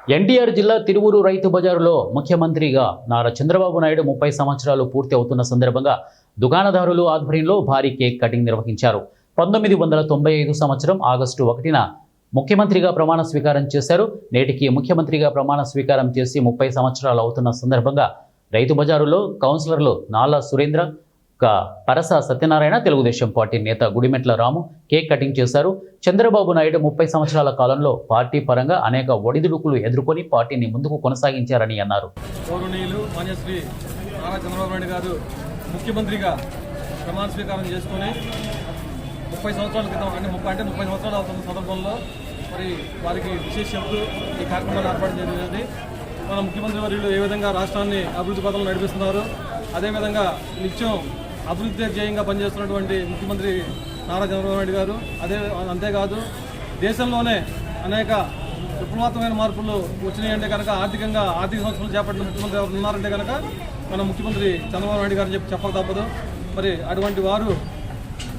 ఎన్టీఆర్ జిల్లా తిరువూరు రైతు బజారులో ముఖ్యమంత్రిగా నారా చంద్రబాబు నాయుడు 30 సంవత్సరాలు పూర్తి అవుతున్న సందర్భంగా దుకాణదారులు ఆధ్వర్యంలో భారీ కేక్ కటింగ్ నిర్వహించారు. 1995 సంవత్సరం ఆగస్టు 1న ముఖ్యమంత్రిగా ప్రమాణ స్వీకారం చేశారు. నేటికి ముఖ్యమంత్రిగా ప్రమాణ స్వీకారం చేసి 30 సంవత్సరాలు అవుతున్న సందర్భంగా రైతు బజారులో కౌన్సిలర్లు నాలా సురేంద్ర, పరస సత్యనారాయణ, తెలుగుదేశం పార్టీ నేత గుడిమెట్ల రాము కేక్ కటింగ్ చేశారు. చంద్రబాబు నాయుడు 30 సంవత్సరాల కాలంలో పార్టీ పరంగా అనేక ఒడిదుడుకులు ఎదుర్కొని పార్టీని ముందుకు కొనసాగించారని అన్నారు. చంద్రబాబు నాయుడు గారు ముఖ్యమంత్రిగా ప్రమాణ స్వీకారం చేసుకుని 30 సంవత్సరాల క్రితం అంటే 30 సంవత్సరాలు అవుతున్న సందర్భంలో మరి వారికి విశేష చెప్తూ ఈ కార్యక్రమాన్ని ఏర్పాటు జరిగినది. మన ముఖ్యమంత్రి వర్యులు ఏ విధంగా రాష్ట్రాన్ని అభివృద్ధి పథంలో నడిపిస్తున్నారు, అదేవిధంగా నిత్యం అభివృద్ధి ధ్యేయంగా పనిచేస్తున్నటువంటి ముఖ్యమంత్రి నారా చంద్రబాబు నాయుడు గారు అంతేకాదు దేశంలోనే అనేక విప్లవాత్మకమైన మార్పులు వచ్చినాయంటే కనుక ఆర్థిక సంస్థలు చేపట్టిన ముఖ్యమంత్రి ఎవరు ఉన్నారంటే కనుక మన ముఖ్యమంత్రి చంద్రబాబు నాయుడు గారు చెప్పక తప్పదు. మరి అటువంటి వారు